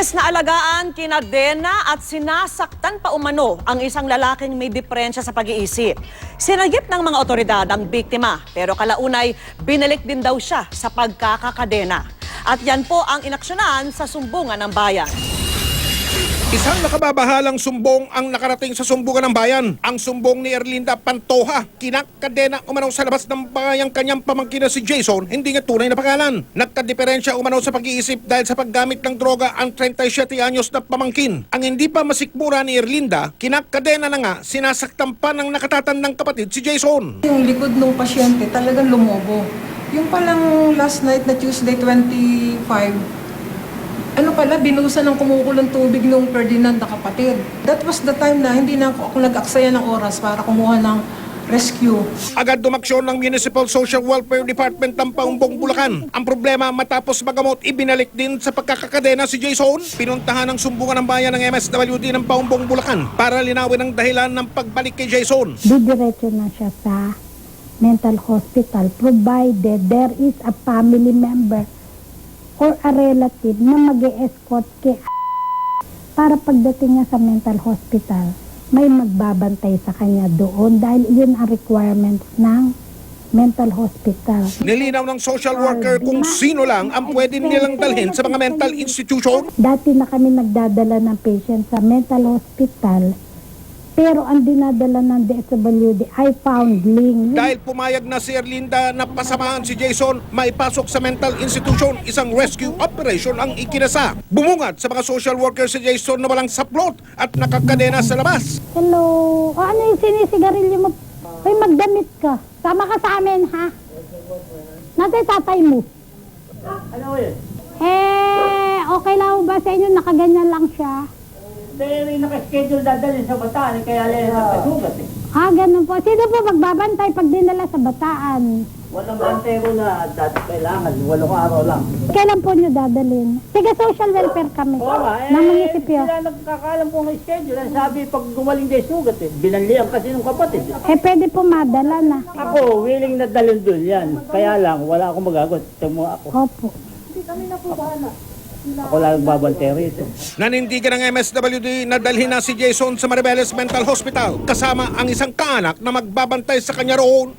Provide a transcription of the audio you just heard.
Imbes na alagaan, kinadena at sinasaktan pa umano ang isang lalaking may diferensya sa pag-iisip. Sinagip ng mga otoridad ang biktima pero kalaunay binalik din daw siya sa pagkakakadena. At yan po ang inaksyonan sa sumbungan ng bayan. Isang nakababahalang sumbong ang nakarating sa sumbungan ng bayan. Ang sumbong ni Erlinda Pantoja, kinakadena umano sa labas ng bayang kanyang pamangkin na si Jason, hindi nga tunay na pangalan. Nagkadiferensya umano sa pag-iisip dahil sa paggamit ng droga ang 37 anyos na pamangkin. Ang hindi pa masikmura ni Erlinda, kinakadena na nga, sinasaktan pa ng nakatatandang kapatid si Jason. Yung likod ng pasyente talagang lumobo. Yung palang last night na Tuesday 25, binusan ng kumukulong tubig ng Ferdinand na kapatid. That was the time na hindi na ako nag-aksaya ng oras para kumuha ng rescue. Agad dumaksyon ng Municipal Social Welfare Department ng Paumbong, Bulacan. Ang problema, matapos magamot, ibinalik din sa pagkakakadena si Jason. Pinuntahan ng sumbungan ng bayan ng MSWD ng Paumbong, Bulacan para linawin ang dahilan ng pagbalik kay Jason. Didiretso na siya sa mental hospital provided there is a family member or a relative na mag-e-escort kay para pagdating niya sa mental hospital, may magbabantay sa kanya doon dahil yun ang requirements ng mental hospital. Nilinaw ng social worker kung sino lang ang pwede nilang dalhin sa mga mental institution. Dati na kami nagdadala ng patient sa mental hospital, pero ang dinadala ng DSWD ay foundling. Dahil pumayag na si Erlinda na pasamahan si Jason, maipasok sa mental institution, isang rescue operation ang ikinasa. Bumungad sa mga social worker si Jason na walang saplot at nakakadena sa labas. Hello, o ano yung sinisigarilyo mo? Hoy, magdamit ka. Sama ka sa amin, ha? Nasaan tatay mo? Ano yun? Okay lang ba sa inyo? Nakaganyan lang siya. May naka-schedule dadalhin sa Bataan, kaya lang nagkasugat eh. Ganun po. Sino po magbabantay pag dinala sa Bataan? Walang bantero na dati kailangan, 8 araw lang. Kailan po nyo dadalhin? Sige, social welfare kami. Oo nga, ng munisipyo. sila nagkakalam po ng schedule. Ang sabi, pag gumaling din sugat eh, binanlian kasi ng kapatid. Pwede po madala na. Ako, willing na dalhin doon yan. Kaya lang, wala akong magagot. Tumuha ako. Opo. Ako lang nagbabantero ito. Nanindigan ng MSWD na dalhin na si Jason sa Maribeles Mental Hospital kasama ang isang kaanak na magbabantay sa kanya roon.